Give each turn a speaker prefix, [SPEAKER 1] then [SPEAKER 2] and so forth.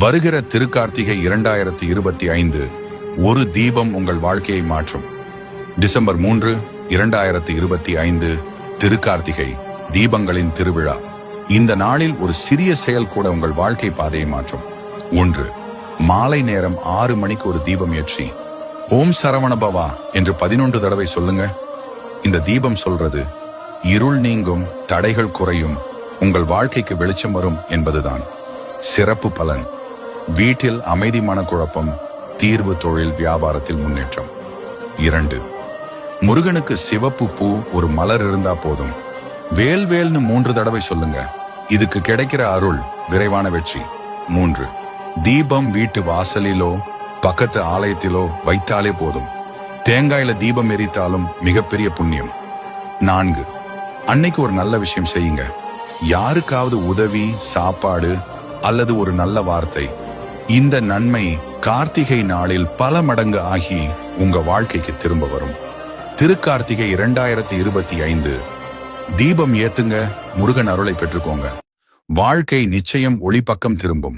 [SPEAKER 1] வருகிற திருக்கார்த்திகை 2025 ஒரு தீபம் உங்கள் வாழ்க்கையை மாற்றும். டிசம்பர் 3, 2025 திருக்கார்த்திகை தீபங்களின் திருவிழா. இந்த நாளில் ஒரு சிறிய செயல் கூட உங்கள் வாழ்க்கை பாதையை மாற்றும். 1. மாலை நேரம் 6 மணிக்கு ஒரு தீபம் ஏற்றி ஓம் சரவண பவா என்று 11 தடவை சொல்லுங்க. இந்த தீபம் சொல்றது இருள் நீங்கும், தடைகள் குறையும், உங்கள் வாழ்க்கைக்கு வெளிச்சம் வரும் என்பதுதான். சிறப்பு பலன்: வீட்டில் அமைதி, மனக்குழப்பம், தீர்வு, தொழில், வியாபாரத்தில் முன்னேற்றம். 2. முருகனுக்கு சிவப்பு பூ ஒரு மலர் இருந்தா போதும். வேல் வேல்னு 3 தடவை சொல்லுங்க. இதுக்கு கிடைக்கிற அருள் விரைவான வெற்றி. 3. தீபம் வீட்டு வாசலிலோ பக்கத்து ஆலயத்திலோ வைத்தாலே போதும். தேங்காயில தீபம் எரித்தாலும் மிகப்பெரிய புண்ணியம். 4. அன்னைக்கு ஒரு நல்ல விஷயம் செய்யுங்க. யாருக்காவது உதவி, சாப்பாடு அல்லது ஒரு நல்ல வார்த்தை. இந்த நன்மை கார்த்திகை நாளில் பல மடங்கு ஆகி உங்க வாழ்க்கைக்கு திரும்ப வரும். திருக்கார்த்திகை 2025 தீபம் ஏத்துங்க, முருகன் அருளை பெற்றுக்கோங்க. வாழ்க்கை நிச்சயம் ஒளி பக்கம் திரும்பும்.